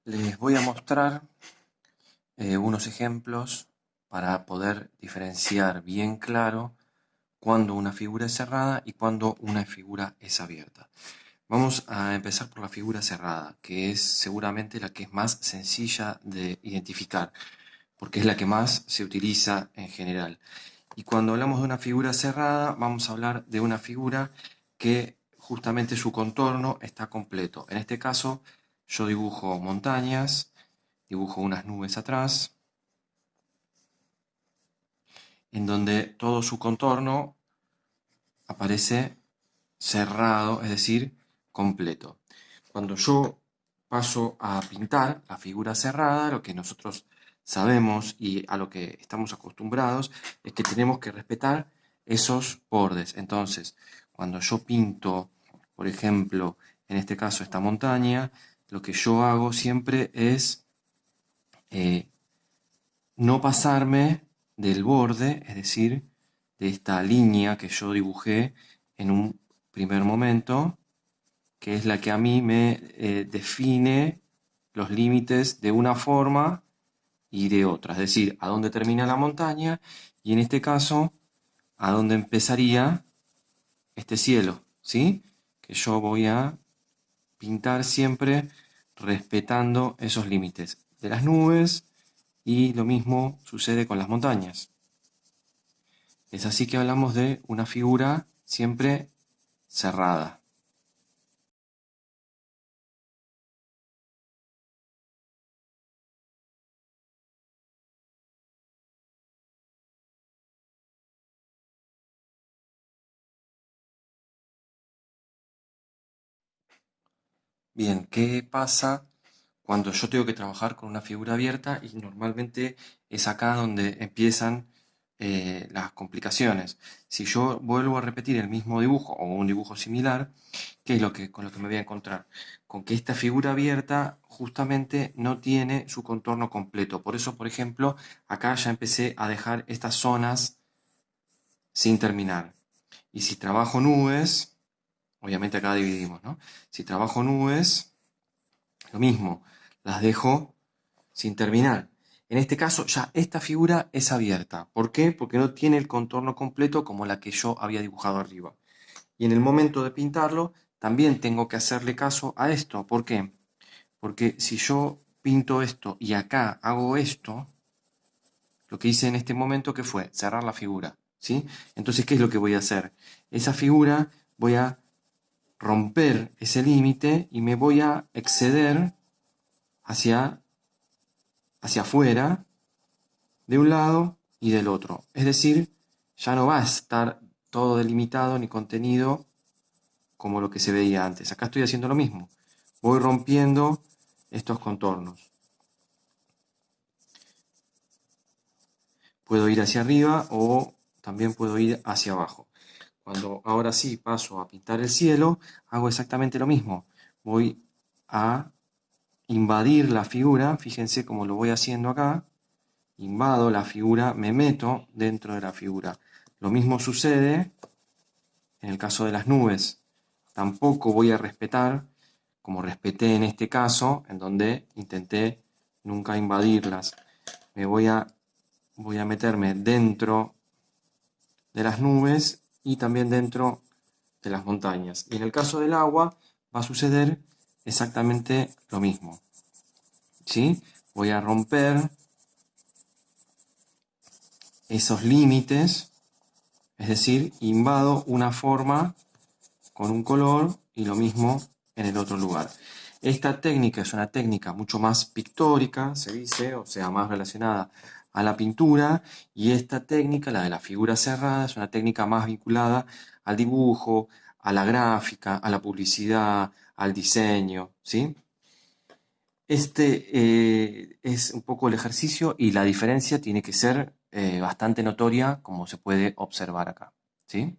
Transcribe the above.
Les voy a mostrar unos ejemplos para poder diferenciar bien claro cuándo una figura es cerrada y cuándo una figura es abierta. Vamos a empezar por la figura cerrada, que es seguramente la que es más sencilla de identificar, porque es la que más se utiliza en general. Y cuando hablamos de una figura cerrada, vamos a hablar de una figura que justamente su contorno está completo. En este caso, yo dibujo montañas, dibujo unas nubes atrás, en donde todo su contorno aparece cerrado, es decir, completo. Cuando yo paso a pintar la figura cerrada, lo que nosotros sabemos y a lo que estamos acostumbrados es que tenemos que respetar esos bordes. Entonces, cuando yo pinto, por ejemplo, en este caso esta montaña, lo que yo hago siempre es no pasarme del borde, es decir, de esta línea que yo dibujé en un primer momento, que es la que a mí me define los límites de una forma y de otra, es decir, a dónde termina la montaña y en este caso, a dónde empezaría este cielo, ¿sí? Que yo voy a pintar siempre respetando esos límites de las nubes y lo mismo sucede con las montañas. Es así que hablamos de una figura siempre cerrada. Bien, ¿qué pasa cuando yo tengo que trabajar con una figura abierta? Y normalmente es acá donde empiezan las complicaciones. Si yo vuelvo a repetir el mismo dibujo o un dibujo similar, ¿qué es con lo que me voy a encontrar? Con que esta figura abierta justamente no tiene su contorno completo. Por eso, por ejemplo, acá ya empecé a dejar estas zonas sin terminar. Y si trabajo nubes, obviamente acá dividimos, ¿no? Si trabajo nubes, lo mismo, las dejo sin terminar. En este caso ya esta figura es abierta. ¿Por qué? Porque no tiene el contorno completo como la que yo había dibujado arriba. Y en el momento de pintarlo también tengo que hacerle caso a esto. ¿Por qué? Porque si yo pinto esto y acá hago esto, lo que hice en este momento que fue cerrar la figura, ¿sí? Entonces, ¿qué es lo que voy a hacer? Esa figura voy a romper ese límite y me voy a exceder hacia afuera, de un lado y del otro. Es decir, ya no va a estar todo delimitado ni contenido como lo que se veía antes. Acá estoy haciendo lo mismo. Voy rompiendo estos contornos. Puedo ir hacia arriba o también puedo ir hacia abajo. Cuando ahora sí paso a pintar el cielo, hago exactamente lo mismo. Voy a invadir la figura, fíjense cómo lo voy haciendo acá. Invado la figura, me meto dentro de la figura. Lo mismo sucede en el caso de las nubes. Tampoco voy a respetar, como respeté en este caso, en donde intenté nunca invadirlas. Voy a meterme dentro de las nubes y también dentro de las montañas. Y en el caso del agua va a suceder exactamente lo mismo. ¿Sí? Voy a romper esos límites, es decir, invado una forma con un color y lo mismo en el otro lugar. Esta técnica es una técnica mucho más pictórica, se dice, o sea, más relacionada a la pintura, y esta técnica, la de la figura cerrada, es una técnica más vinculada al dibujo, a la gráfica, a la publicidad, al diseño, ¿sí? Es un poco el ejercicio y la diferencia tiene que ser bastante notoria, como se puede observar acá, ¿sí?